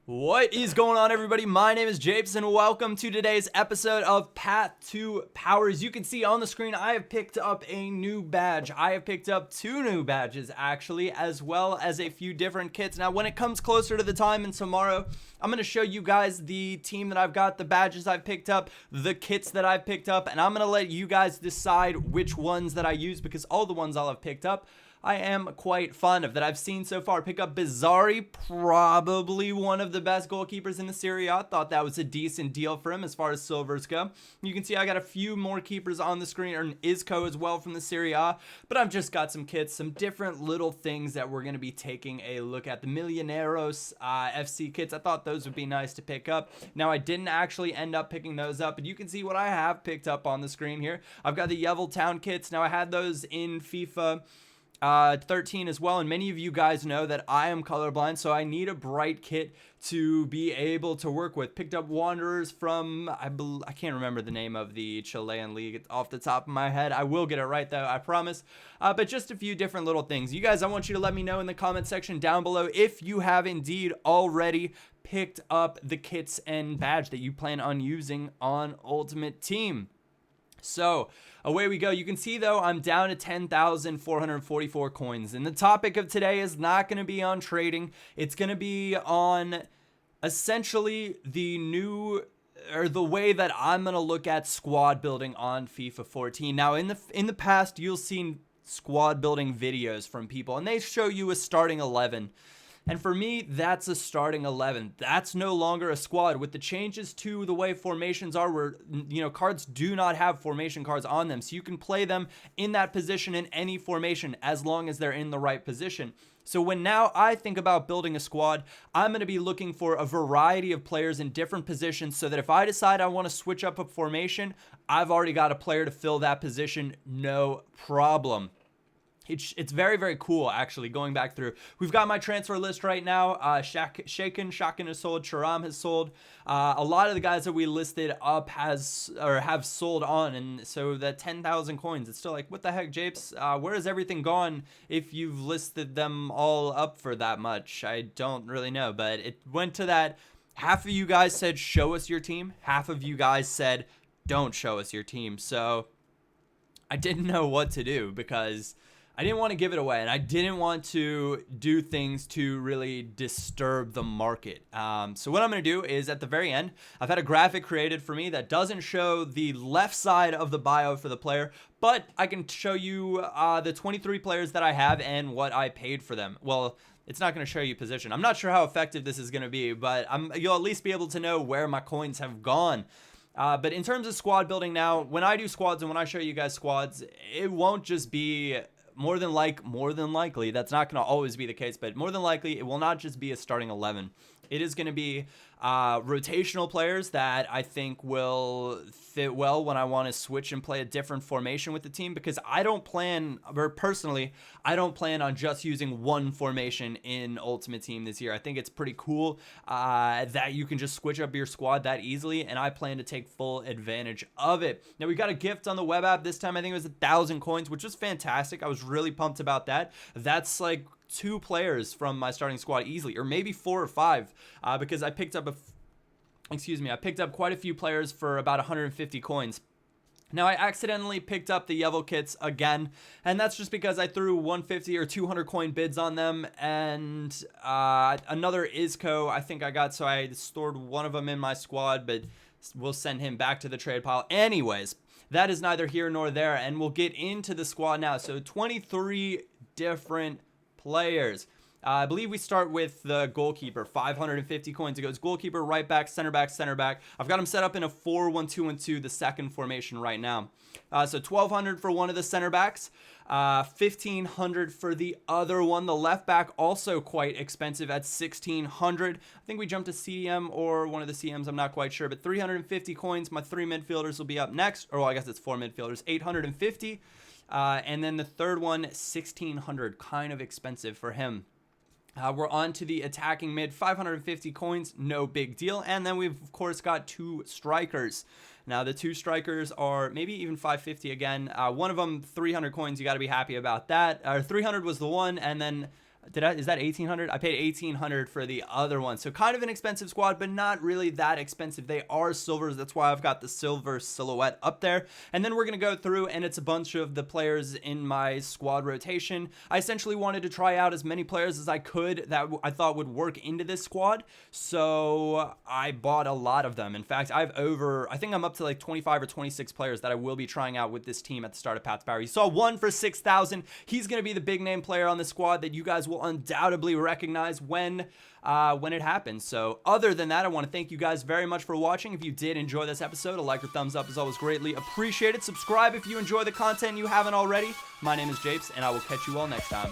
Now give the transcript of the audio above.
What is going on, everybody? My name is Japes, and welcome to today's episode of Path to Power. As you can see on the screen, I have picked up a new badge. I have picked up two new badges, actually, as well as a few different kits. Now, when it comes closer to the time and tomorrow, I'm going to show you guys the team that I've got, the badges I've picked up, the kits that I've picked up, and I'm going to let you guys decide which ones that I use, because all the ones I'll have picked up I am quite fond of that I've seen so far. Pick up Bizzarri, probably one of the best goalkeepers in the Serie A. Thought that was a decent deal for him as far as silvers go. You can see I got a few more keepers on the screen, or an Isco as well from the Serie A, but I've just got some kits, some different little things that we're going to be taking a look at. The Millonarios FC kits, I thought those would be nice to pick up. Now, I didn't actually end up picking those up, but you can see what I have picked up on the screen here. I've got the Yeovil Town kits. Now, I had those in FIFA 13 as well, and many of you guys know that I am colorblind, so I need a bright kit to be able to work with. Picked up Wanderers from, I can't remember the name of the Chilean league off the top of my head. I will get it right though, I promise. But just a few different little things. You guys, I want you to let me know in the comment section down below if you have indeed already picked up the kits and badge that you plan on using on Ultimate Team. So away we go. You can see, though, I'm down to 10,444 coins. And the topic of today is not going to be on trading. It's going to be on essentially the new, or the way that I'm going to look at squad building on FIFA 14. Now, in the past, you'll see squad building videos from people, and they show you a starting 11. And for me, that's a starting 11. That's no longer a squad. With the changes to the way formations are, where, cards do not have formation cards on them. So you can play them in that position in any formation as long as they're in the right position. So when now I think about building a squad, I'm going to be looking for a variety of players in different positions so that if I decide I want to switch up a formation, I've already got a player to fill that position, no problem. It's very, very cool, actually, going back through. We've got my transfer list right now. Shaken has sold. Charam has sold. A lot of the guys that we listed up have sold on. And so that 10,000 coins, it's still like, what the heck, Japes? Where has everything gone if you've listed them all up for that much? I don't really know. But it went to that. Half of you guys said, show us your team. Half of you guys said, don't show us your team. So I didn't know what to do because I didn't want to give it away, and I didn't want to do things to really disturb the market. So what I'm going to do is at the very end, I've had a graphic created for me that doesn't show the left side of the bio for the player, but I can show you the 23 players that I have and what I paid for them. Well, it's not going to show you position. I'm not sure how effective this is going to be, but you'll at least be able to know where my coins have gone. But in terms of squad building now, when I do squads and when I show you guys squads, it won't just be more than likely, that's not going to always be the case, but more than likely, it will not just be a starting 11. It is going to be rotational players that I think will fit well when I want to switch and play a different formation with the team, because I don't plan on just using one formation in Ultimate Team this year. I think it's pretty cool that you can just switch up your squad that easily, and I plan to take full advantage of it. Now, we got a gift on the web app this time. I think it was 1,000 coins, which was fantastic. I was really pumped about that. That's like 2 players from my starting squad easily, or maybe 4 or 5, because I picked up quite a few players for about 150 coins. Now, I accidentally picked up the Yeovil kits again, and that's just because I threw 150 or 200 coin bids on them, and another Isco I think I got, so I stored one of them in my squad, but we'll send him back to the trade pile. Anyways, that is neither here nor there, and we'll get into the squad now. So 23 different players. I believe we start with the goalkeeper. 550 coins. It goes goalkeeper, right back, center back, center back. I've got him set up in a 4-1-2-1-2, the second formation right now. So 1,200 for one of the center backs, 1,500 for the other one. The left back also quite expensive at 1,600. I think we jumped to CM or one of the CMs. I'm not quite sure, but 350 coins. My 3 midfielders will be up next. Or well, I guess it's 4 midfielders. 850. And then the third one, 1,600, kind of expensive for him. We're on to the attacking mid, 550 coins, no big deal. And then we've, of course, got 2 strikers. Now, the 2 strikers are maybe even 550 again. One of them, 300 coins. You got to be happy about that. 300 was the one, and then Is that 1800? I paid 1800 for the other one. So kind of an expensive squad, but not really that expensive. They are silvers. That's why I've got the silver silhouette up there. And then we're going to go through, and it's a bunch of the players in my squad rotation. I essentially wanted to try out as many players as I could that I thought would work into this squad. So I bought a lot of them. In fact, I think I'm up to like 25 or 26 players that I will be trying out with this team at the start of Path to Power. You saw one for 6,000. He's going to be the big name player on the squad that you guys will undoubtedly recognize when it happens. So other than that, I want to thank you guys very much for watching. If you did enjoy this episode, a like or thumbs up is always greatly appreciated. Subscribe if you enjoy the content and you haven't already. My name is Japes, and I will catch you all next time.